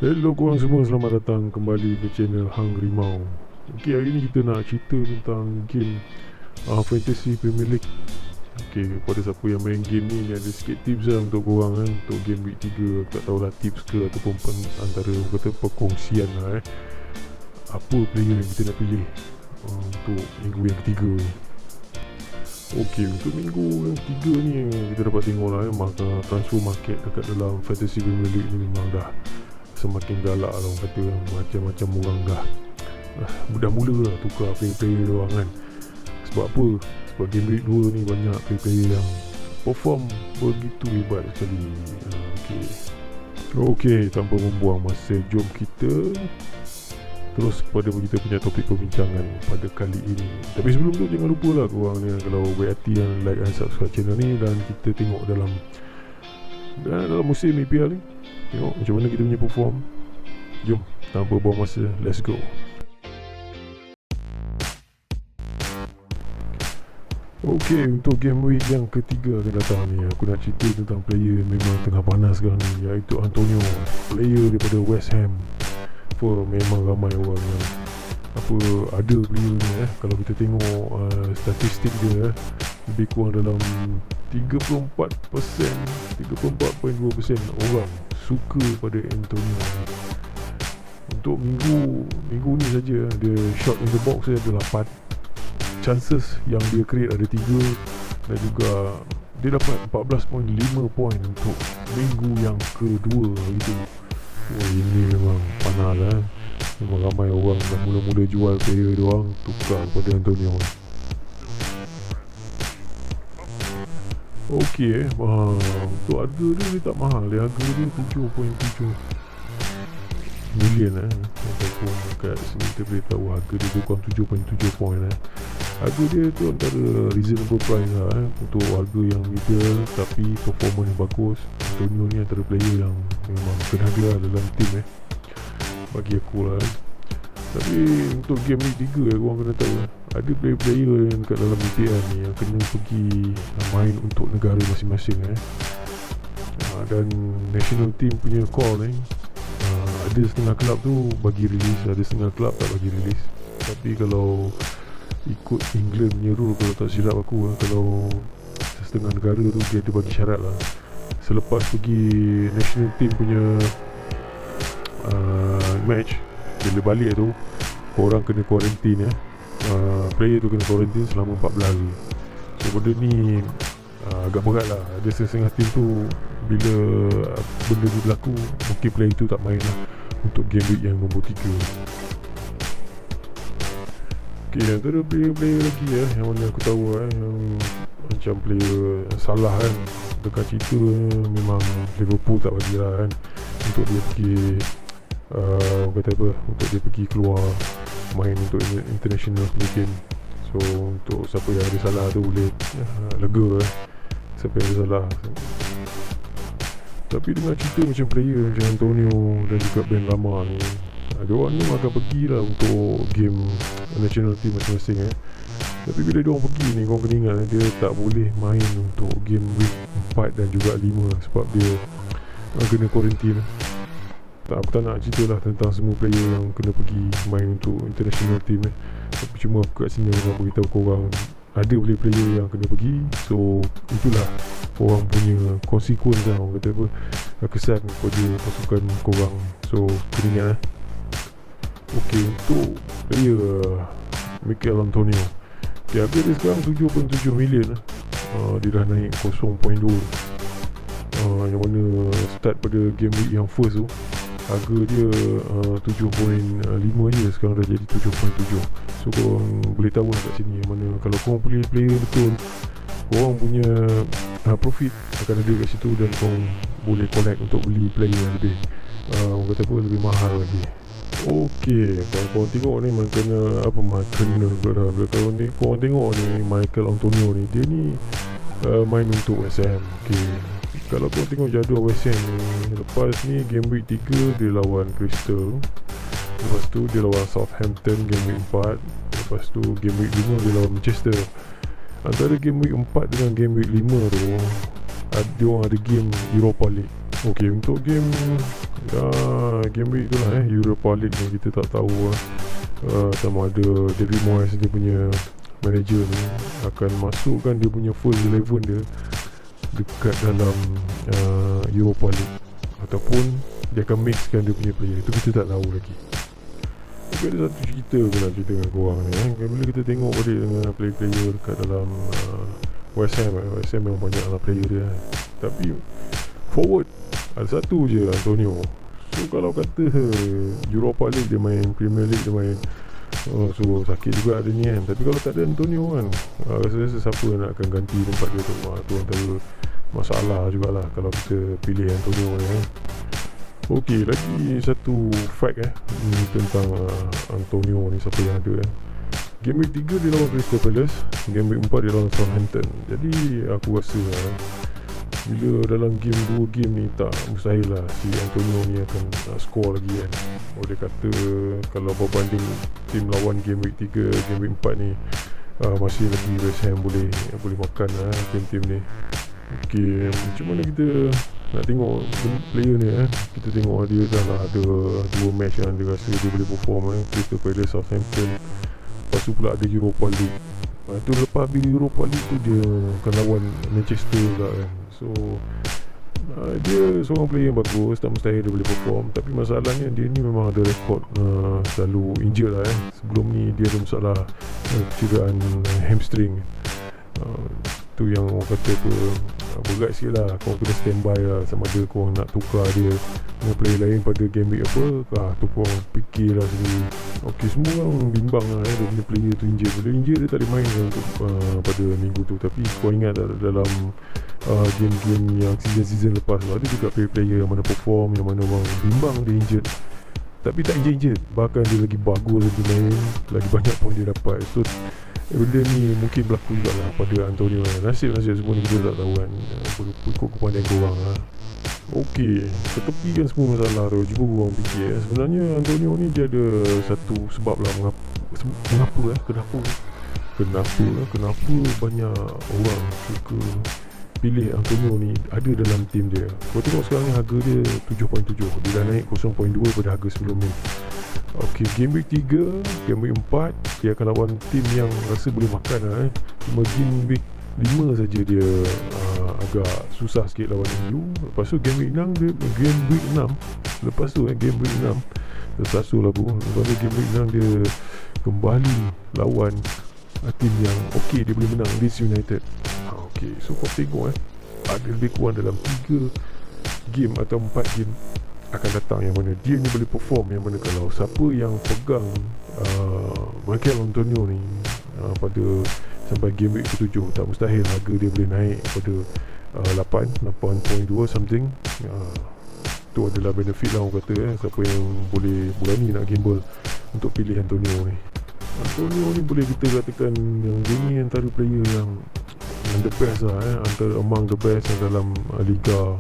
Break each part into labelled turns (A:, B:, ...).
A: Hello korang semua, selamat datang kembali ke channel Hang Rimau. Okay, hari ni kita nak cerita tentang game Fantasy Premier League. Okay, pada siapa yang main game ni ada sikit tips lah untuk korang untuk game week 3. Tak tahulah tips ke ataupun antara kata perkongsian lah apa player yang kita nak pilih untuk minggu yang ketiga ni. Okay, untuk minggu yang ketiga ni kita dapat tengok lah maka transfer market dekat dalam Fantasy Premier League ni memang dah semakin galak lah orang kata. Macam-macam orang dah mula lah tukar player-player diorang kan. Sebab apa? Sebab game week 2 ni banyak player-player yang perform begitu hebat sekali. Okay, tanpa membuang masa, jom kita terus kepada kita punya topik perbincangan pada kali ini. Tapi sebelum tu jangan lupa lah korang ni, kalau baik hati yang like dan subscribe channel ni. Dan kita tengok dalam musim EPL ni, tengok macam mana kita punya perform. Jom, tanpa buang masa, let's go. Okay, untuk game week yang ketiga akan datang ni, aku nak cerita tentang player yang memang tengah panas sekarang ni, iaitu Antonio, player daripada West Ham. Memang ramai orang yang ada player ni kalau kita tengok statistik dia lebih kurang dalam 34%, 34.2% orang suka pada Antonio. Untuk minggu ni saja dia shot in the box dia ada 8, chances yang dia create ada 3, dan juga dia dapat 14.5 point untuk minggu yang kedua itu. Ini memang panas lah. Memang ramai orang dah mula-mula jual player diorang, tukar kepada Antonio. Okay, untuk harga dia tak mahal. Harga dia 7.7 million ataupun kat sini kita boleh tahu harga dia kurang 7.7 point Harga dia tu antara reasonable price lah untuk harga yang middle tapi performance yang bagus. Antonio ni antara player yang memang kena gelar dalam team bagi aku lah. Tapi untuk game ni 3 korang kena tahu ada player-player yang kat dalam EPL ni yang kena pergi main untuk negara masing-masing dan national team punya call ni ada setengah kelab tu bagi release, ada setengah kelab tak bagi release. Tapi kalau ikut England punya rule, kalau tak silap aku kalau setengah negara tu dia ada bagi syarat lah, selepas pergi national team punya match, bila balik tu korang kena quarantine player tu kena quarantine selama 14 hari. So benda ni agak berat lah. Ada setengah team tu bila benda tu berlaku, mungkin player tu tak main lah untuk game week yang nombor 3. Okay, antara player-player lagi yang mana aku tahu yang macam player Salah dekat cerita memang Liverpool tak bagi lah untuk dia pergi kata apa, untuk dia pergi keluar main untuk international punya game. So untuk siapa yang ada salah tu boleh lega siapa yang ada salah. Tapi dengan cerita macam player macam Antonio dan juga Ben Rama ni, diorang ni akan pergilah untuk game national team masing-masing Tapi bila diorang pergi ni, korang kena ingat dia tak boleh main untuk game week 4 dan juga 5 sebab dia kena quarantine. Aku tak nak cerita lah tentang semua player yang kena pergi main untuk international team Tapi cuma aku kat sini nak beritahu korang ada boleh player yang kena pergi. So itulah korang punya consequence lah, orang kata apa, kesan kepada pasukan korang. So kena ingat Okay, untuk player Mikel Antonio, harga dia sekarang 7.7 million dia dah naik 0.2 yang mana start pada game week yang first tu harga dia 7.5 je, sekarang dah jadi 7.7. So korang boleh tahu kat sini mana kalau korang pilih player betul, korang punya profit akan ada kat situ, dan korang boleh collect untuk beli player yang lebih orang kata apa, lebih mahal lagi. Okay, kalau korang tengok ni macam korang tengok ni Mikel Antonio ni, dia ni main untuk West Ham. Okay, kalau korang tengok jadual West Ham ni, lepas ni game week 3 dia lawan Crystal, lepas tu dia lawan Southampton game week 4, lepas tu game week 5 dia lawan Manchester. Antara game week 4 dengan game week 5 tu dia orang ada game Europa League. Okay, untuk game Game week tu lah Europa League ni kita tak tahu sama ada David Moyes dia punya manager ni akan masukkan dia punya full 11 dia dekat dalam Europa League ataupun dia akan mixkan dia punya player. Itu kita tak tahu lagi. Tapi ada satu cerita aku nak cerita dengan korang ni bila kita tengok balik dengan player-player dekat dalam West Ham memang banyak lah player dia tapi forward ada satu je, Antonio. So kalau kata Europa League dia main, Premier League dia main, so sakit juga ada ni kan. Tapi kalau tak ada Antonio kan, rasa-rasa siapa nak akan ganti tempat dia tu. Tu antara masalah jugalah kalau kita pilih Antonio ni kan. Okey, lagi satu fact tentang Antonio ni, siapa yang ada kan. Game week 3 dia lawan Crystal Palace, game week 4 dia lawan Southampton. Jadi aku rasa bila dalam game 2 game ni tak mustahil lah si Antonio ni akan score lagi kan. Boleh kata kalau berbanding tim lawan game week 3, game week 4 ni masih lagi West Ham boleh makan lah tim-tim ni. Okey, macam mana kita nak tengok player ni kita tengok dia dah lah ada 2 match yang dia rasa dia boleh perform Crystal Palace, Southampton. Lepas tu pula ada Europa League. Tu lepas habis Europa League tu dia akan lawan Manchester juga kan. So dia seorang player yang bagus, tak mustahil dia boleh perform. Tapi masalahnya dia ni memang ada rekod selalu injured lah Sebelum ni dia ada masalah cederaan hamstring. Tu yang orang kata tu berat sikit lah. Korang kena standby lah sama ada korang nak tukar dia dengan player lain pada game week apa tu korang fikir lah sendiri. Okey, semua orang bimbang lah dia punya player tu injured. Bila injured dia tak boleh main untuk pada minggu tu. Tapi korang ingat dalam game-game yang season lepas tu ada juga player yang mana perform, yang mana orang bimbang dia injured tapi tak injured, bahkan dia lagi bagus lagi main, lagi banyak pun dia dapat. So benda ni mungkin berlaku juga lah pada Antonio. Nasib semua ni kita tak tahu kan, ikut kepandaian korang lah. Okey, ketepikan semua masalah tu, cuba korang fikir sebenarnya Antonio ni dia ada satu sebab lah kenapa banyak orang suka pilih Antonio ni ada dalam tim dia. Kau tengok sekarang ni harga dia 7.7, dia dah naik 0.2 pada harga sebelum ni. Okey, game week 3, game week 4 dia akan lawan tim yang rasa boleh makan lah Cuma game week 5 saja dia agak susah sikit lawan MU. Lepas tu game week 6 dia, game week 6 lepas tu game week 6 tersasul lah bro. Lepas tu game week 6 dia kembali lawan tim yang okey dia boleh menang, Leeds United. Okey, so kau tengok ada lebih kurang dalam 3 game atau 4 game akan datang yang mana dia ni boleh perform, yang mana kalau siapa yang pegang Michael Antonio ni pada sampai game week ke-7 tak mustahil harga dia boleh naik pada 8.2 something. Tu adalah benefit lah orang kata siapa yang boleh berani nak gamble untuk pilih Antonio ni. Antonio ni boleh kita katakan yang dia ni antara player yang the best lah antara among the best dalam Liga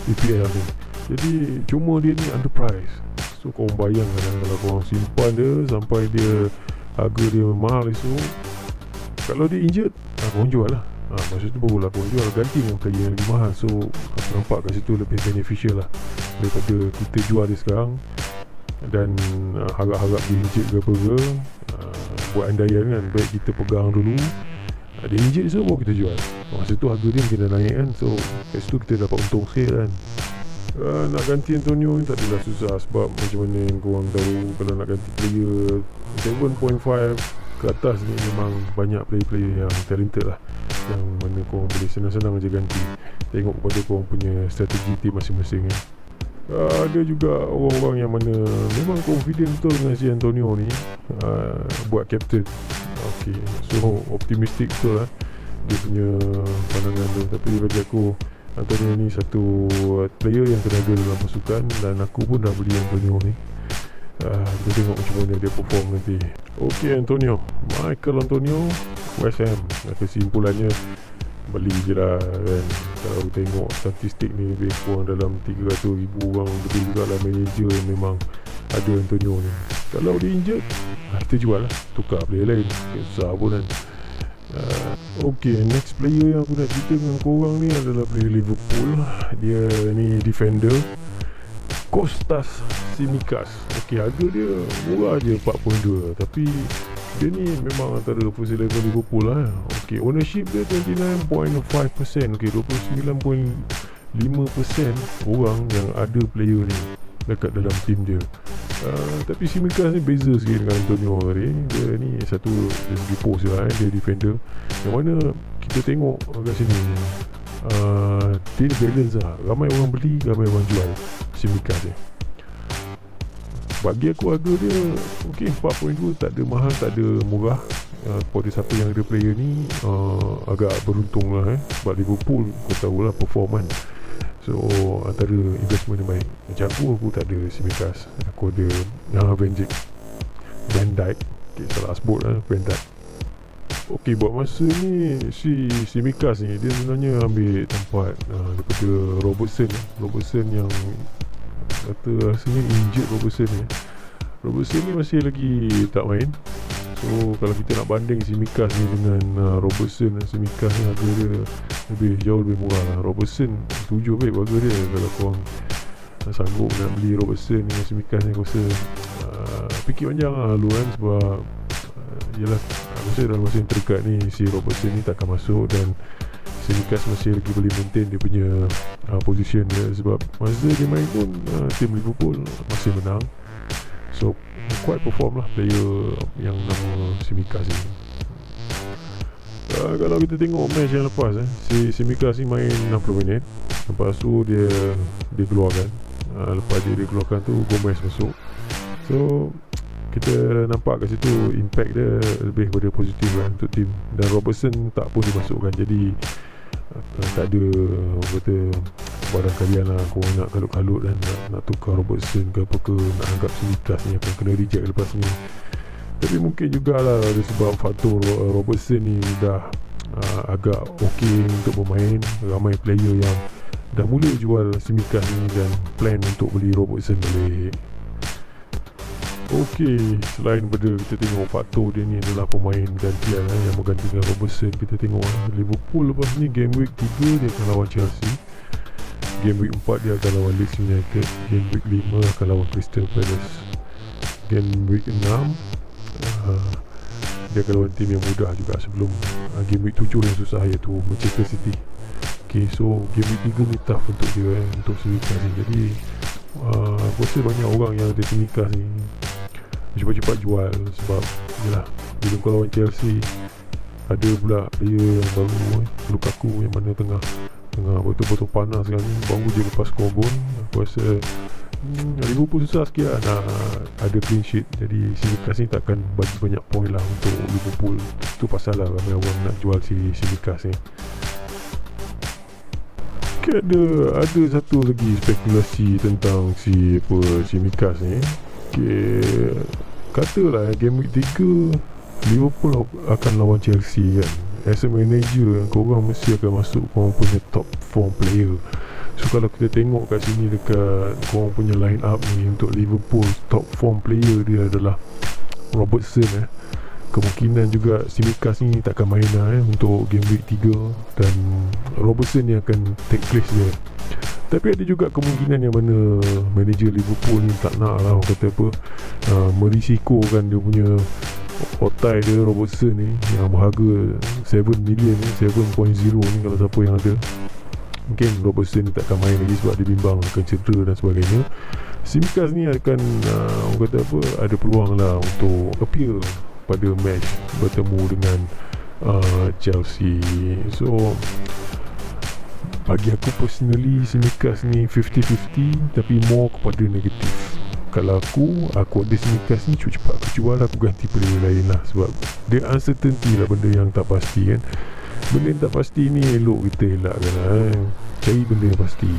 A: EPL ni. Jadi cuma dia ni underpriced. So korang bayangkan kalau korang simpan dia sampai dia harga dia mahal esok, kalau dia injured korang jual lah. Maksud tu barulah korang jual, ganti dengan player yang lebih mahal. So nampak kat situ lebih beneficial lah daripada kita jual dia sekarang dan harap-harap dia injured ke apa ke. Buat andaian kan, baik kita pegang dulu, dia injured so baru kita jual. Masa tu harga dia mungkin dah naik kan. So kat situ kita dapat untung sikit kan. Nak ganti Antonio ni tak adalah susah. Sebab macam mana yang korang tahu, kalau nak ganti player 7.5 ke atas ni memang banyak player-player yang talented lah, yang mana korang boleh senang-senang je ganti. Tengok kepada korang punya strategi team masing-masing ada juga orang-orang yang mana memang confident betul dengan si Antonio ni buat captain. Okay, so optimistic betul lah dia punya pandangan tu. Tapi bagi aku Antonio ni satu player yang tenaga dalam pasukan dan aku pun dah beli Antonio ni. Kita tengok macam mana dia perform nanti. Okay, Michael Antonio, West Ham. Kesimpulannya beli je lah kan. Kalau tengok statistik ni lebih kurang dalam 300,000 orang lebih juga lah manager yang memang ada Antonio ni. Kalau dia injured, kita jual lah, tukar player lain, susah pun kan. Okay, next player yang aku nak cerita dengan korang ni adalah player Liverpool. Dia ni defender. Kostas Tsimikas. Okey, harga dia murah je 4.2, tapi dia ni memang antara first 11 Liverpool lah. Okey, ownership dia 29.5%. Okey, 29.5% orang yang ada player ni dekat dalam tim dia. Tapi Tsimikas ni beza sikit dengan Antonio tadi. Dia ni satu dari segi post lah, dia defender. Yang mana kita tengok kat sini, dia balance lah. Ramai orang beli, ramai orang jual Tsimikas ni. Bagi aku harga dia okey, 4.2, tak ada mahal, tak ada murah. Kepada siapa yang ada player ni, agak beruntung lah sebab Liverpool kau tahulah perform kan. So antara investment yang baik. Macam aku tak ada Tsimikas, aku ada Van Dijk. Okay, salah sebut lah, Van Dijk. Okey, buat masa ni si Tsimikas ni dia sebenarnya ambil tempat daripada Robertson yang kata rasanya injured. Robertson ni masih lagi tak main. So kalau kita nak banding Tsimikas ni dengan Robertson dan Tsimikas ni, harga dia jauh lebih murah lah. Robertson setuju baik harga dia. Kalau korang sanggup nak beli Robertson dengan Tsimikas ni, aku rasa fikir panjang lah lu kan. Sebab yelah, aku rasa dalam masa yang terdekat ni si Robertson ni takkan masuk, dan Tsimikas masih lagi boleh maintain dia punya position dia. Sebab masa dia main pun tim Liverpool masih menang. So quite perform lah player yang nama Tsimikas ni. Kalau kita tengok match yang lepas si Tsimikas ni main 60 minit. Lepas tu dia keluarkan. Lepas dia keluarkan tu, Gomez masuk. So kita nampak kat situ impact dia lebih pada positif lah untuk tim. Dan Robertson tak pun dimasukkan. Jadi tak ada kata barang kalian lah korang nak kalut-kalut dan nak tukar Robertson ke apa ke, nak anggap Tsimikas ni akan kena reject lepas ni. Tapi mungkin jugalah ada sebab faktor Robertson ni dah agak okey untuk bermain. Ramai player yang dah mula jual Tsimikas ni dan plan untuk beli Robertson balik. Okey, selain daripada kita tengok faktor dia ni adalah pemain gantian yang menggantikan Robertson, kita tengok Liverpool lepas ni game week 3 dia akan lawan Chelsea, game week 4 dia akan lawan Leeds United, game week 5 akan lawan Crystal Palace, game week 6 dia akan lawan tim yang mudah juga sebelum game week 7 yang susah, iaitu Manchester City. Okay, so game week 3 ni tough untuk dia untuk Tsimikas ni. Jadi aku rasa banyak orang yang ada Tsimikas ni cepat-cepat jual. Sebab yelah, bila kau lawan Chelsea ada pula player yang baru Lukaku yang mana tengah betul-betul panas sekarang ni, baru je lepas skor gol. Aku rasa Liverpool susah sikit lah nak ada clean sheet. Jadi Tsimikas ni takkan bagi banyak point lah untuk Liverpool. Itu pasal lah ramai orang nak jual si Tsimikas ni. Okay, ada satu lagi spekulasi tentang si Tsimikas ni. Okay, katalah game week 3 Liverpool akan lawan Chelsea kan. As a manager, korang mesti akan masuk korang punya top form player. So kalau kita tengok kat sini dekat korang punya line up ni, untuk Liverpool top form player dia adalah Robertson. Kemungkinan juga Tsimikas ni takkan main lah untuk game week 3, dan Robertson ni akan take place dia. Tapi ada juga kemungkinan yang mana manager Liverpool ni tak nak lah, kata apa, merisikokan dia punya otai dia Robertson ni yang berharga 7 million ni, 7.0 ni, kalau siapa yang ada. Mungkin Robertson ni takkan main lagi sebab dia bimbang akan cedera dan sebagainya. Tsimikas ni akan kata apa, ada peluang lah untuk appear pada match bertemu dengan Chelsea. So bagi aku personally, Tsimikas ni 50-50, tapi more kepada negatif. Kalau aku ada Tsimikas ni, cepat aku jual, aku ganti player lain lah. Sebab dia uncertainty lah, benda yang tak pasti kan. Benda yang tak pasti ni elok kita elakkan lah. Cari benda yang pasti.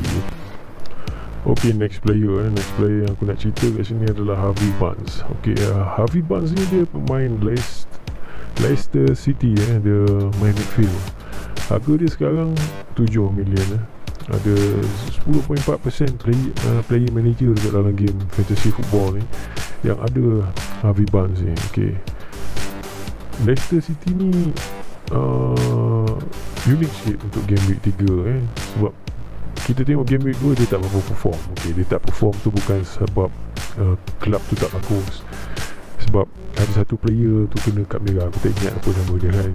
A: Okay, next player yang aku nak cerita kat sini adalah Harvey Barnes. Okay, Harvey Barnes ni dia pemain Leicester City. Dia main midfield. Harga dia sekarang 7 million. Ada 10.4% player manager dekat dalam game fantasy football ni yang ada Harvey Barnes ni. Okay, Leicester City ni unik sikit untuk game week 3 sebab kita tengok game week 2 dia tak berapa perform. Okay, dia tak perform tu bukan sebab kelab tu tak bagus, sebab ada satu player tu kena kad merah, aku tak ingat apa nama dia kan.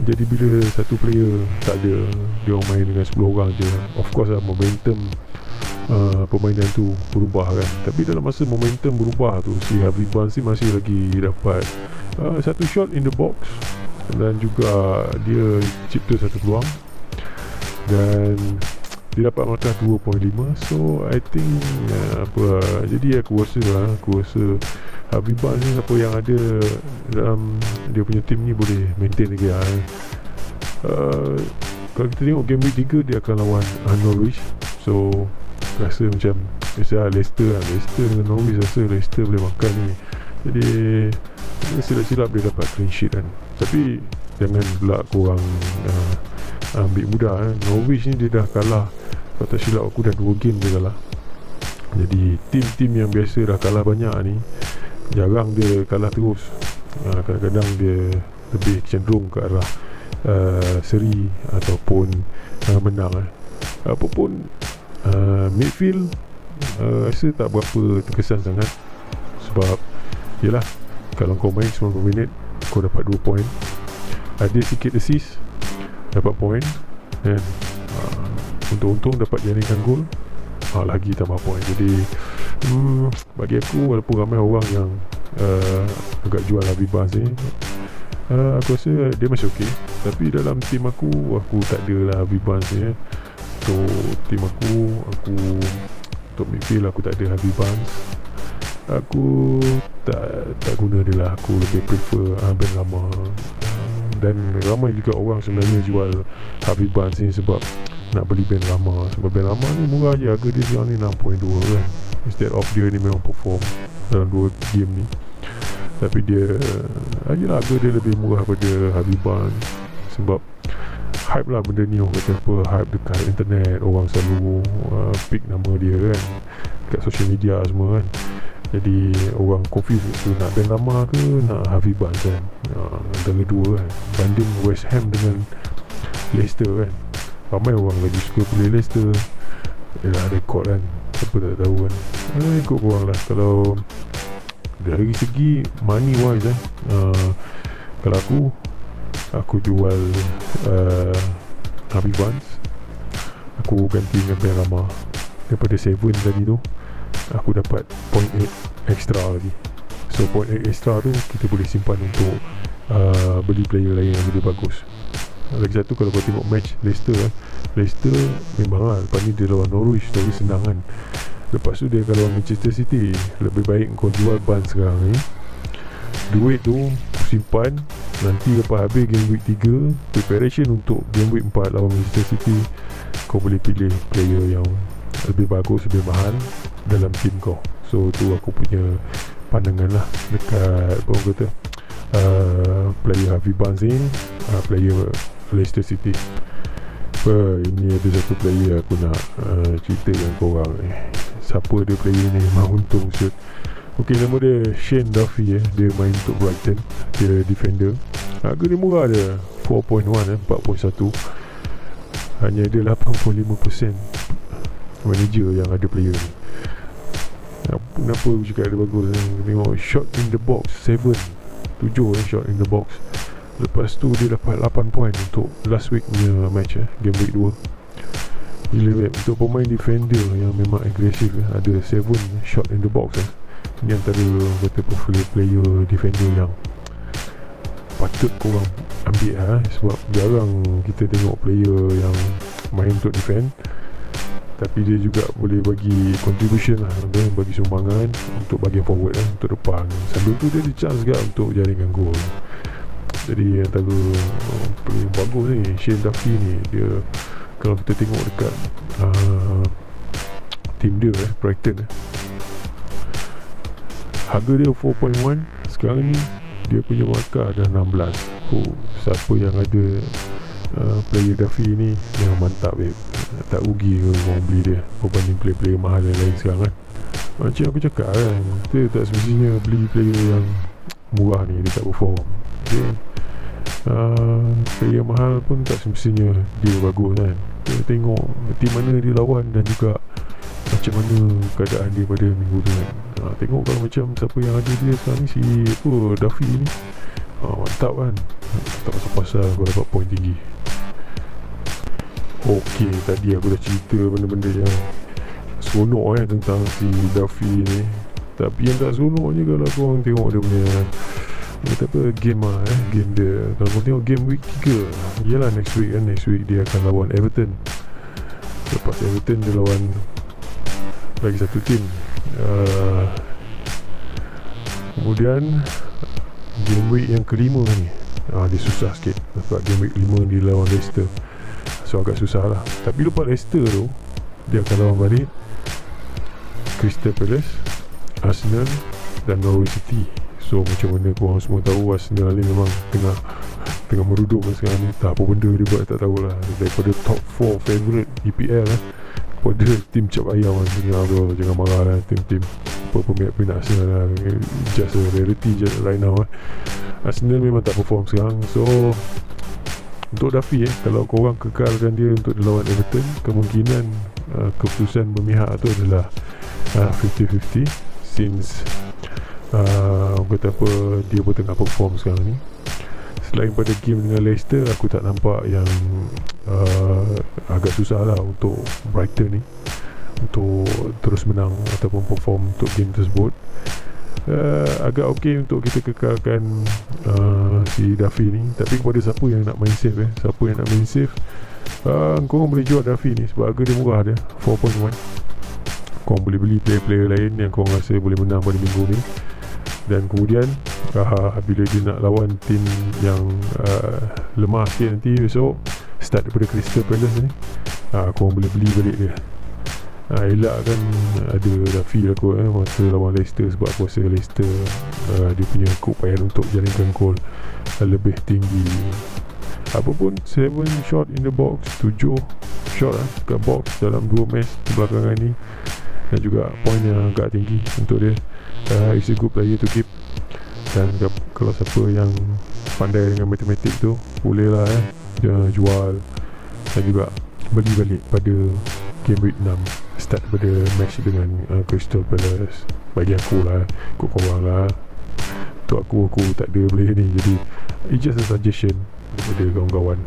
A: Jadi bila satu player tak ada, dia orang main dengan 10 orang je, of course lah momentum permainan tu berubah kan. Tapi dalam masa momentum berubah tu, si Harvey Barnes ni masih lagi dapat satu shot in the box, dan juga dia cipta satu peluang, dan dia dapat markah 2.5. So I think jadi aku rasa Harvey Barnes ni siapa yang ada dalam dia punya tim ni boleh maintain lagi lah. Kalau kita tengok game week 3 dia akan lawan Norwich. So rasa macam biasa Leicester dengan Norwich, rasa Leicester boleh makan ni. Jadi silap-silap dia dapat clean sheet kan. Tapi jangan pula korang ambil mudah kan. Norwich ni dia dah kalah, kalau tak silap aku dah 2 game dia kalah. Jadi tim-tim yang biasa dah kalah banyak ni jarang dia kalah terus. Kadang-kadang dia lebih cenderung ke arah seri ataupun menang. Apapun midfield rasa tak berapa terkesan sangat, sebab yelah, kalau kau main 90 minit kau dapat 2 point, ada sikit assist dapat point, dan untung-untung dapat jaringkan gol, lagi tambah point. Jadi bagi aku, walaupun ramai orang yang agak jual Harvey Barnes ni, aku rasa dia masih okey. Tapi dalam tim aku tak ada lah Harvey Barnes ni. Untuk tim aku untuk midfield aku tak ada Harvey Barnes. Aku tak guna dia lah. Aku lebih prefer Ben Rama. Dan ramai juga orang sebenarnya jual Harvey Barnes ni sebab nak beli Ben Rama. Sebab Ben Rama ni murah je, harga dia sekarang ni 6.2 kan. Instead of dia ni memang perform dalam 2 game ni, tapi dia harga dia lebih murah daripada Harvey Barnes. Sebab hype lah benda ni, orang kata apa, hype dekat internet, orang selalu pick nama dia kan dekat social media semua kan. Jadi orang confuse tu nak Ben Rama ke nak Harvey Barnes kan. Antara dua kan, banding West Ham dengan Leicester kan. Ramai orang lagi suka pilih Leicester. Yalah, rekod kan, siapa tak tahu kan. Ikut korang lah. Kalau dari segi money wise kalau aku jual Harvey Barnes, aku ganti dengan Ben Rama. Daripada 7 tadi tu aku dapat 0.8 extra lagi. So 0.8 extra tu kita boleh simpan untuk beli player lain yang lebih bagus. Lagi satu, kalau kau tengok match Leicester memang lah, lepas ni dia lawan Norwich senang kan. Lepas tu dia kalau Manchester City, lebih baik kau jual Barnes sekarang ni, duit tu simpan, nanti lepas habis game week 3 preparation untuk game week 4 lawan Manchester City, kau boleh pilih player yang lebih bagus, lebih mahal dalam team kau. So tu aku punya pandangan lah dekat orang kata player Harvey Barnes ni, player Leicester City. Ini ada satu player aku nak cerita dengan korang ni. Siapa dia player ni, memang untung shoot. Ok, nama dia Shane Duffy dia main untuk Brighton, dia defender. Harga dia murah dia 4.1 4.1. Hanya dia 85% manager yang ada player ni. Kenapa aku cakap dia bagus ni? Tengok shot in the box 7 shot in the box. Lepas tu dia dapat 8 point untuk last week punya match game week 2. Gila untuk pemain defender yang memang agresif ada 7 shot in the box Ini antara kata portfolio player defender yang patut korang ambil sebab jarang kita tengok player yang main untuk defend, tapi dia juga boleh bagi contribution lah, bagi sumbangan untuk bahagian forward untuk depan. Sambil tu dia ada chance juga untuk jaringkan gol. Jadi antara paling bagus ni Shane Duffy ni, dia kalau kita tengok dekat team dia Brighton harga dia 4.1. Sekarang ni dia punya markah dah 16. Siapa yang ada player Duffy ni memang mantap tak rugi ke orang beli dia berbanding player-player mahal yang lain sekarang kan. Macam aku cakap kan, kita tak semestinya beli player yang murah ni dia tak perform. Player mahal pun tak semestinya dia bagus kan. Kita tengok tim mana dia lawan dan juga macam mana keadaan dia pada minggu tu kan. Tengok kalau macam siapa yang ada dia sekarang ni, si Duffy ni, mantap kan. Tak pasal-pasal kau dapat poin tinggi. Okey, tadi aku dah cerita benda-benda yang seronok tentang si Duffy ni. Tapi yang tak seronoknya kalau korang tengok dia punya game game dia. Kalau korang tengok game week 3, yelah next week dia akan lawan Everton. Lepas Everton dia lawan lagi satu tim. Kemudian game week yang kelima ni, dia susah sikit sebab game week 5 dia lawan Leicester, so agak susah lah. Tapi lepas Leicester tu dia akan lawan balik Crystal Palace, Arsenal dan Norwich City. So macam mana korang semua tahu Arsenal ni memang tengah meruduk sekarang ni. Tak apa benda dia buat tak tahulah. Daripada top 4 favourite EPL pada tim cap ayam jangan marah lah tim-tim peminat Arsenal lah. Just a reality just right now Arsenal memang tak perform sekarang. So untuk Duffy kalau korang kekalkan dia untuk lawan Everton, kemungkinan keputusan bermihak tu adalah 50-50 since kata apa, dia pun tengah perform sekarang ni. Selain pada game dengan Leicester, aku tak nampak yang agak susah lah untuk Brighton ni untuk terus menang ataupun perform untuk game tersebut. Agak okey untuk kita kekalkan si Duffy ni. Tapi kepada siapa yang nak main safe korang boleh jual Duffy ni sebab harga dia murah dia, 4.1. Korang boleh beli player-player lain yang korang rasa boleh menang pada minggu ni. Dan kemudian bila dia nak lawan tim yang lemah sikit nanti besok, start daripada Crystal Palace ni, korang boleh beli balik dia. Elak kan ada Duffy lah kot masa lawan Leicester, sebab aku rasa Leicester dia punya keupayaan untuk jaringkan gol lebih tinggi. Apapun 7 shot in the box, 7 shot kat box dalam 2 match belakangan ni, dan juga poin yang agak tinggi untuk dia. It's a good player to keep. Dan kalau siapa yang pandai dengan matematik tu, bolehlah jual dan juga beli balik pada game week 6, start pada match dengan Crystal Palace. Bagi aku lah, ikut korang lah. Untuk aku tak ada player ni, jadi it's just a suggestion daripada kawan-kawan.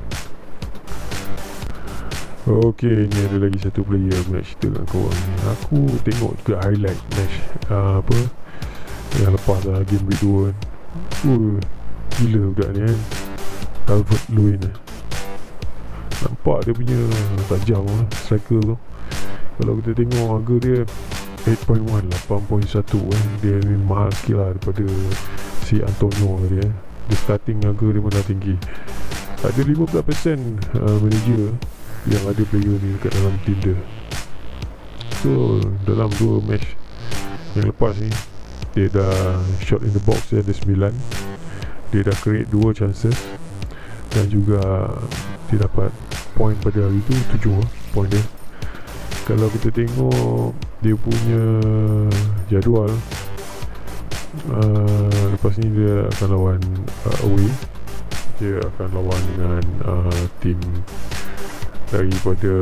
A: Okay, ni ada lagi satu player aku nak cerita dengan korang ni. Aku tengok juga highlight match yang lepas lah, game week 2 kan. Gila budak ni kan, Calvert-Lewin nampak dia punya tajam striker tu. Kalau kita tengok harga dia 8.1, 8.1 dia ni mahal sikit lah daripada si Antonio tadi Dia starting harga dia pun dah tinggi. Ada 15% manager yang ada player ni dekat dalam team dia. So dalam 2 match yang lepas ni, dia dah shot in the box, dia ada 9. Dia dah create 2 chances, dan juga dia dapat point pada hari tu 7 point dia. Kalau kita tengok dia punya jadual, lepas ni dia akan lawan away. Dia akan lawan dengan tim daripada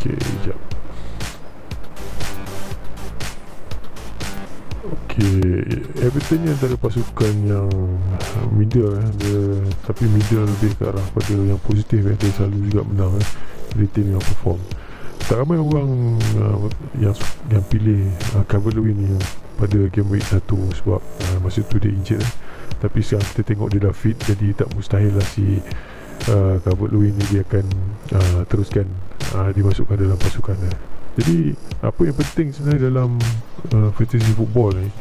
A: sekejap. Everton ni antara pasukan yang middle tapi middle lebih ke arah pada yang positif dia selalu juga menang dari tim yang perform. Tak ramai orang yang pilih Calvert-Lewin ni pada game week 1 sebab masa tu dia injured. Tapi sekarang kita tengok dia dah fit, jadi tak mustahil lah si Calvert-Lewin ni dia akan teruskan dimasukkan dalam pasukan dia. Jadi apa yang penting sebenarnya dalam fantasy football ni,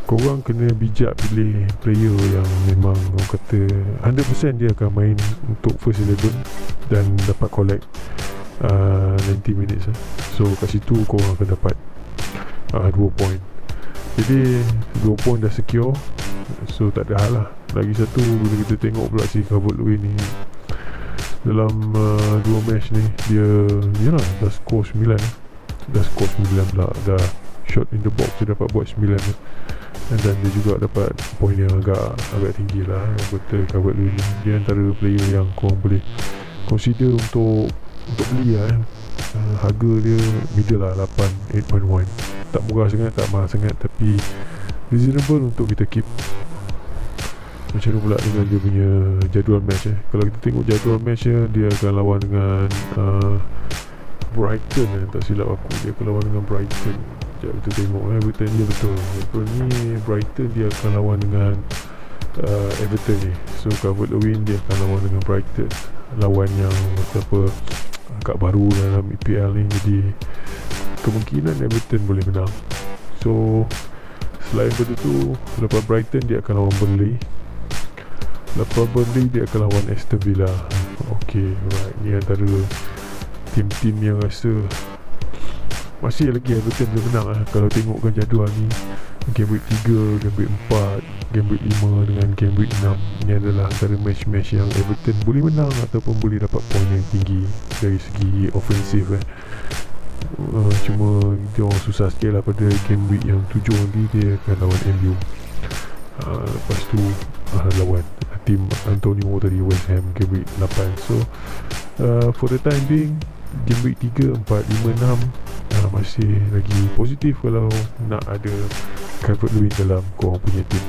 A: korang kena bijak pilih player yang memang orang kata 100% dia akan main untuk first 11 dan dapat collect 90 minutes So kat situ korang akan dapat 2 point. Jadi 2 point dah secure, so tak ada hal lah. Lagi satu, bila kita tengok pula si Calvert-Lewin ni dalam 2 match ni, dia dah score 9 pula, dah shot in the box dia dapat buat 9 dan dia juga dapat poin yang agak tinggi lah. Betul, Calvert-Lewin ni dia antara player yang korang boleh consider untuk beli lah. Harga dia middle lah, 8.1. Tak murah sangat, tak mahal sangat, tapi reasonable untuk kita keep. Macam mana pula dengan dia punya jadual match Kalau kita tengok jadual match dia akan lawan dengan Brighton tak silap aku. Dia akan lawan dengan Brighton. Sekejap kita tengok Everton dia betul. Everton ni Brighton dia akan lawan dengan Everton ni. So Calvert-Lewin dia akan lawan dengan Brighton, lawan yang apa agak baru dalam EPL ni. Jadi kemungkinan Everton boleh menang. So selain daripada tu, lepas Brighton dia akan lawan Burnley. Lepas Burnley dia akan lawan Aston Villa. Okay, right. Ni antara tim-tim yang rasa masih lagi Everton boleh menang Kalau tengokkan jadual ni, Game Week 3, Game Week 4, Game Week 5 dengan Game Week 6, ni adalah antara match-match yang Everton boleh menang ataupun boleh dapat poin yang tinggi dari segi ofensif cuma dia orang susah sikit lah pada Game Week yang 7 nanti dia akan lawan MU. Lepas tu lawan tim Antonio tadi, West Ham, Game Week 8. So for the time being, Game Week 3, 4, 5, 6 masih lagi positif kalau nak ada Calvert-Lewin dalam korang punya tim.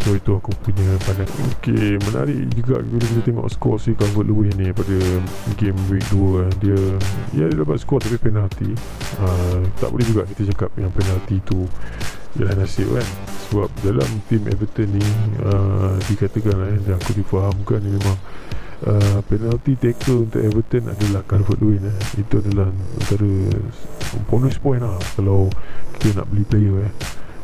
A: So itu aku punya pandangan. Okay, menarik juga bila kita tengok skor si Calvert-Lewin ni pada Game Week 2 dia dapat skor tapi penalti. Tak boleh juga kita cakap yang penalti tu ialah nasib kan, sebab dalam tim Everton ni dikatakan dan aku difahamkan ni memang penalty taker untuk Everton adalah Calvert-Lewin. Itu adalah antara bonus point lah kalau kita nak beli player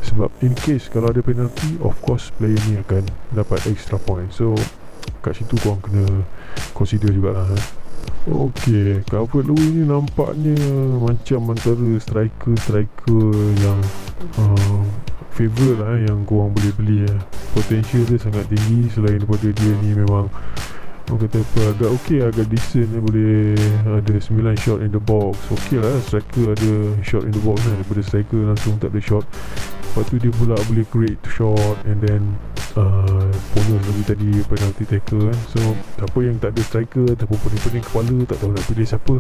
A: sebab in case kalau ada penalty, of course player ni akan dapat extra point. So kat situ korang kena consider jugalah. Okay, Calvert-Lewin ni nampaknya macam antara striker yang favourite lah yang korang boleh beli Potential dia sangat tinggi. Selain daripada dia ni memang orang kata apa, agak okay, agak decent boleh ada 9 shot in the box. Okay lah, striker ada shot in the box daripada striker langsung tak ada shot. Lepas tu dia pula boleh create shot, and then bonus lagi tadi penalty taker So siapa yang tak ada striker ataupun pening-pening kepala tak tahu nak pilih siapa,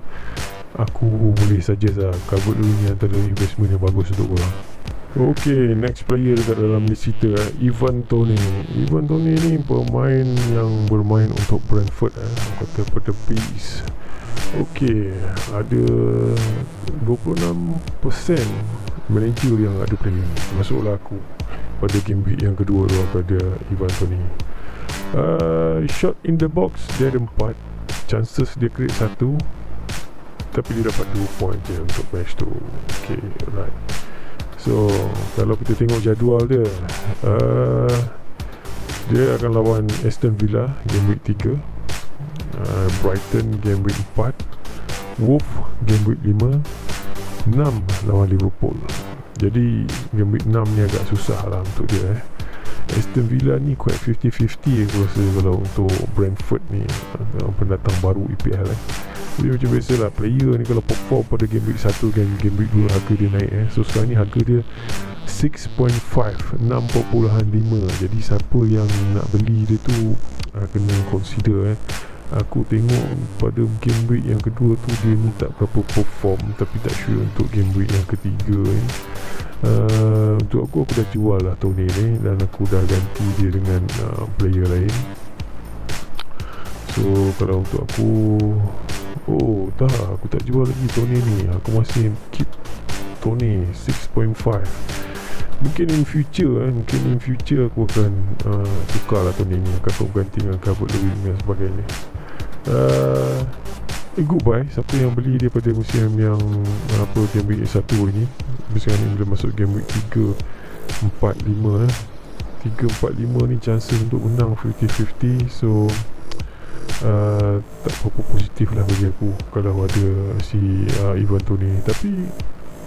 A: aku boleh suggest lah Calvert-Lewin ni antara investment yang bagus untuk korang. Okay, next player dekat dalam list kita Ivan Toney. Ivan Toney ni pemain yang bermain untuk Brentford kata pada Bees. Okay, ada 26% manager yang ada player, masuklah aku pada game week yang kedua tu pada Ivan Toney. Shot in the box dia ada 4, chances dia create 1, tapi dia dapat 2 point je untuk match tu. Okay, right. So kalau kita tengok jadual dia, dia akan lawan Aston Villa game week 3, Brighton game week 4, Wolves game week 5, 6 lawan Liverpool. Jadi game week 6 ni agak susah lah untuk dia Aston Villa ni quite 50-50 aku rasa kalau untuk Brentford ni, pendatang baru EPL Jadi macam biasa lah, player ni kalau perform pada game week 1 dan game week 2 harga dia naik So sekarang ni harga dia 6.5, 6.5. Jadi siapa yang nak beli dia tu kena consider Aku tengok pada game week yang kedua tu dia ni tak berapa perform, tapi tak sure untuk game week yang ketiga Untuk aku dah jual lah Toney ni, dan aku dah ganti dia dengan player lain. So kalau untuk aku, tak, aku tak jual lagi Toney ni. Aku masih keep Toney 6.5. Mungkin in future aku akan tukar lah Toney ni, akan ganti dengan Calvert-Lewin dan sebagainya. Goodbye siapa yang beli daripada musim yang game week 1 ni. Sekarang ni bila masuk game week 3, 4, 5 3, 4, 5 ni chances untuk menang 50-50. So tak berapa positif lah bagi aku kalau ada si Ivan Toney. Tapi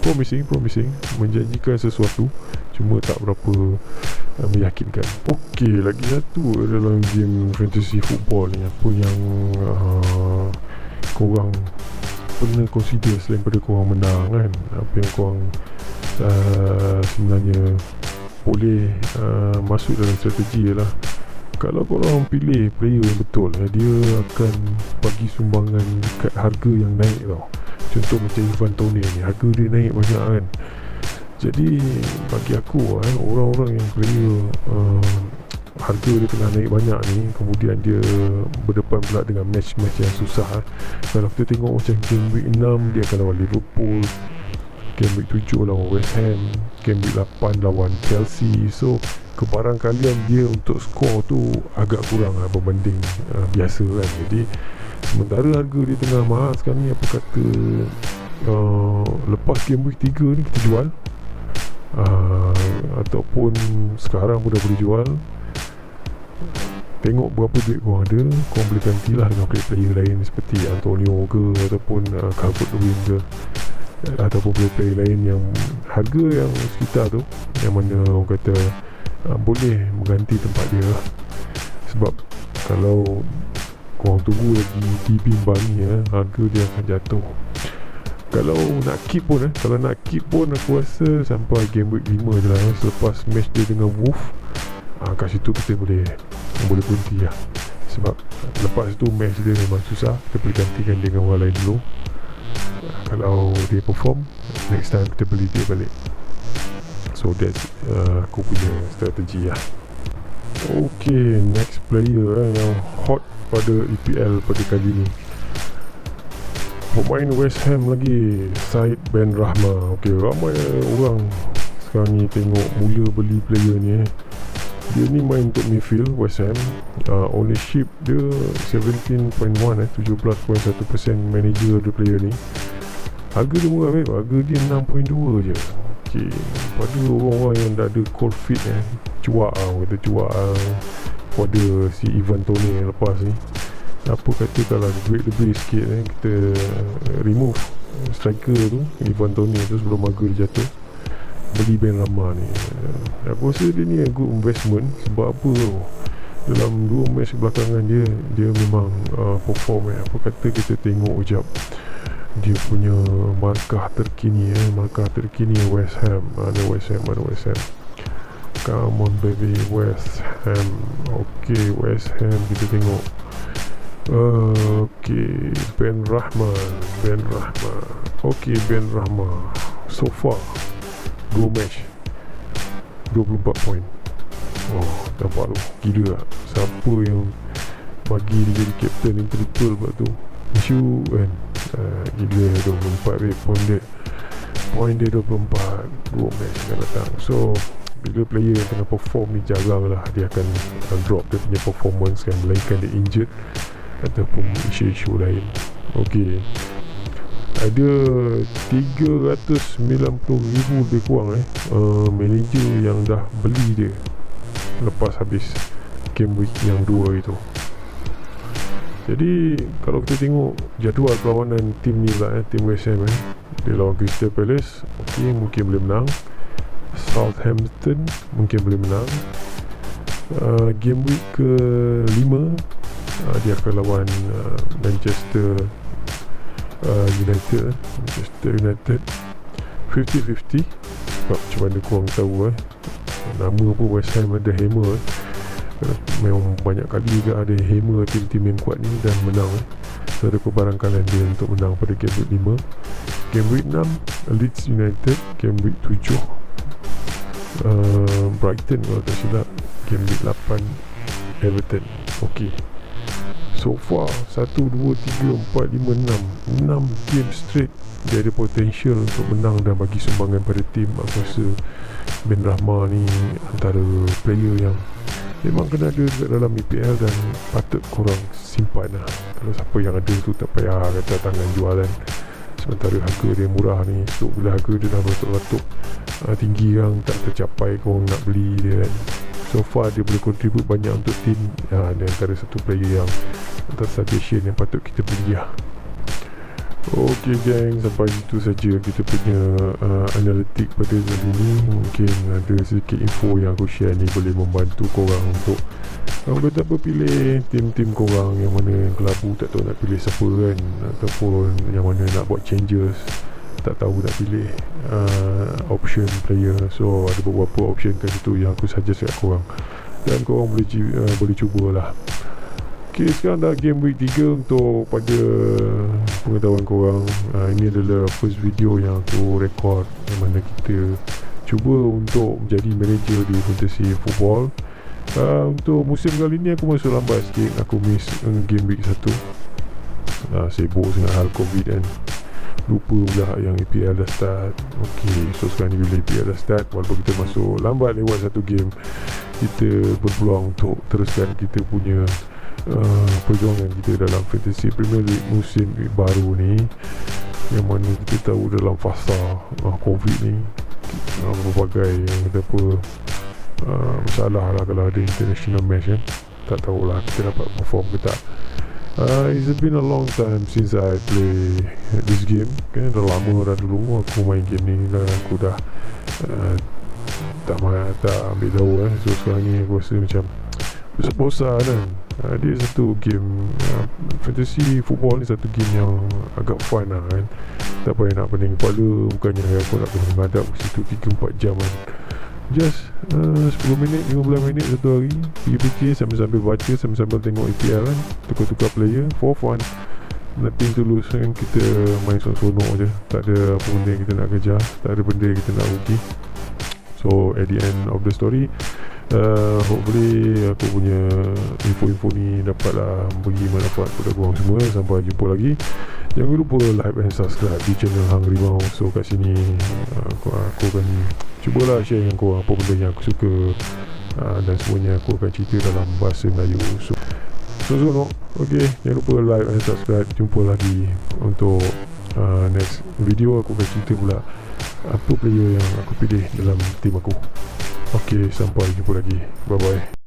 A: promising, menjanjikan sesuatu, cuma tak berapa meyakinkan. Okey, lagi satu dalam game fantasy football ni, apa yang korang pernah consider selain pada korang menang kan, apa yang korang sebenarnya boleh masuk dalam strategi lah. Kalau korang pilih player yang betul, dia akan bagi sumbangan dekat harga yang naik tau. Contoh macam Ivan Toney ni, harga dia naik banyak kan. Jadi bagi aku orang-orang yang player harga dia tengah naik banyak ni, kemudian dia berdepan pula dengan match-match yang susah. Kalau kita tengok macam game week 6 dia akan lawan Liverpool, game week 7 lawan West Ham, game week 8 lawan Chelsea. So kebarangkalian dia untuk skor tu agak kurang berbanding biasa kan. Jadi sementara harga dia tengah mahal sekarang ni, apa kata lepas game week 3 ni kita jual, ataupun sekarang pun dah boleh jual. Tengok berapa duit korang ada, korang boleh gantilah dengan player lain seperti Antonio ke, ataupun Calvert-Lewin ke, ataupun player lain yang harga yang sekitar tu, yang mana orang kata boleh mengganti tempat dia lah. Sebab kalau korang tunggu lagi dibimbang ni, harga dia akan jatuh. Kalau nak keep pun aku rasa sampai game week 5 je lah, selepas match dia dengan Wolf. Kat situ kita boleh berhenti lah. Sebab lepas tu match dia memang susah, kita boleh gantikan dengan orang lain dulu. Kalau dia perform, next time kita beli dia balik. So that's aku punya strategi lah. Okay, next player yang hot pada EPL pada kali ni, pemain West Ham lagi, Said Benrahma. Okay, ramai orang sekarang ni tengok mula beli player ni. Dia ni main untuk midfield West Ham. Ownership dia 17.1, 17.1% manager dia player ni. Harga dia murah babe, harga dia 6.2 je. Okay, pada orang-orang yang dah ada cold feet cuak pada si Ivan Toney yang lepas ni, apa kata kalau duit lebih sikit kita remove striker tu, Ivan Toney tu, sebelum harga dia jatuh, beli Benrahma ni. Aku rasa dia ni a good investment. Sebab apa tu, dalam 2 match belakangan dia memang perform. Apa kata kita tengok sekejap dia punya markah terkini West Ham. Mana West Ham, come on baby, West Ham. Okay, West Ham kita tengok. Okay, Benrahma. Okay, Benrahma so far 2 match 24 poin. Nampak tu, gila lah. Siapa yang bagi dia jadi captain yang triple buat tu, isu kan. Gila 24 point dia 24 2 match akan datang. So bila player yang tengah perform ni, jarang lah dia akan drop dia punya performance kan, melainkan dia injured ataupun isu-isu lain. Okay, ada 390,000 lebih kurang manager yang dah beli dia lepas habis game week yang 2 itu. Jadi kalau kita tengok jadual perlawanan tim ni lah, tim West Ham dia lawan Crystal Palace, okay, mungkin boleh menang. Southampton mungkin boleh menang. Game week ke-5 dia akan lawan Manchester United. 50-50. Sebab macam mana korang tahu nama pun West Ham ada hammer. Memang banyak kali juga ada hammer tim-tim yang kuat ni dan menang. So ada kebarangkalian dia untuk menang pada game week 5. Game week 6 Leeds United. Game week 7 Brighton kalau tak silap. Game week 8 Everton. Okay, so far 1, 2, 3, 4, 5, 6 game straight dia ada potential untuk menang dan bagi sumbangan pada tim. Aku rasa Benrahma ni antara player yang memang kena ada dalam EPL dan patut korang simpan lah. Kalau siapa yang ada tu tak payah kata tangan jualan. Sementara harga dia murah ni, so bila harga dia dah beratuk-ratuk tinggi yang tak tercapai, korang nak beli dia kan. So far dia boleh contribute banyak untuk tim. Dia antara satu player yang antara suggestion yang patut kita beli lah. Okay gang, sampai situ saja kita punya analitik pada kali ni. Mungkin ada sedikit info yang aku share ni boleh membantu korang untuk korang kata apa, pilih tim-tim korang yang mana yang kelabu tak tahu nak pilih siapa kan, ataupun yang mana nak buat changes tak tahu nak pilih option player. So ada beberapa option kat situ yang aku suggest kat korang, dan korang boleh cubalah. Okay, sekarang dah game week 3. Untuk pada pengetahuan korang, ini adalah first video yang aku record, yang mana kita cuba untuk menjadi manager di fantasy football. Untuk musim kali ni aku masuk lambat sikit. Aku miss game week 1. Sibuk dengan hal COVID kan, lupa pula yang EPL dah start. Okay, so sekarang ni bila EPL dah start, walaupun kita masuk lambat lewat satu game, kita berpeluang untuk teruskan kita punya perjuangan kita dalam Fantasy Premier League musim baru ni, yang mana kita tahu dalam fasa COVID ni berbagai kata apa masalah lah kalau ada international match kan. Tak tahulah kita dapat perform ke tak. It's been a long time since I play this game kan. Dah lama dah dulu aku main game ni, dan aku dah tak ambil tahu kan. So sekarang ni aku rasa macam bosan kan. Dia satu game fantasy football ni, satu game yang agak fun lah kan. Tak payah nak pening kepala, bukannya aku nak kena menghadap situ 3-4 jam kan. Just 10 minit, 15 minit satu hari, fikir-fikir sambil-sambil baca, sambil-sambil tengok EPL kan, tukar-tukar player for fun. Nothing to lose kan. Kita main sonok je, tak ada apa benda yang kita nak kejar, tak ada benda yang kita nak rugi. So at the end of the story, hopefully aku punya info-info ni dapatlah bagi manfaat kepada korang semua. Sampai jumpa lagi. Jangan lupa like and subscribe di channel Hang Rimau. So kat sini aku akan cubalah share dengan korang apa benda yang aku suka, dan semuanya aku akan cerita dalam bahasa Melayu. So okay, jangan lupa like and subscribe. Jumpa lagi untuk next video. Aku akan cerita pula apa player yang aku pilih dalam tim aku. Okay, sampai jumpa lagi. Bye bye.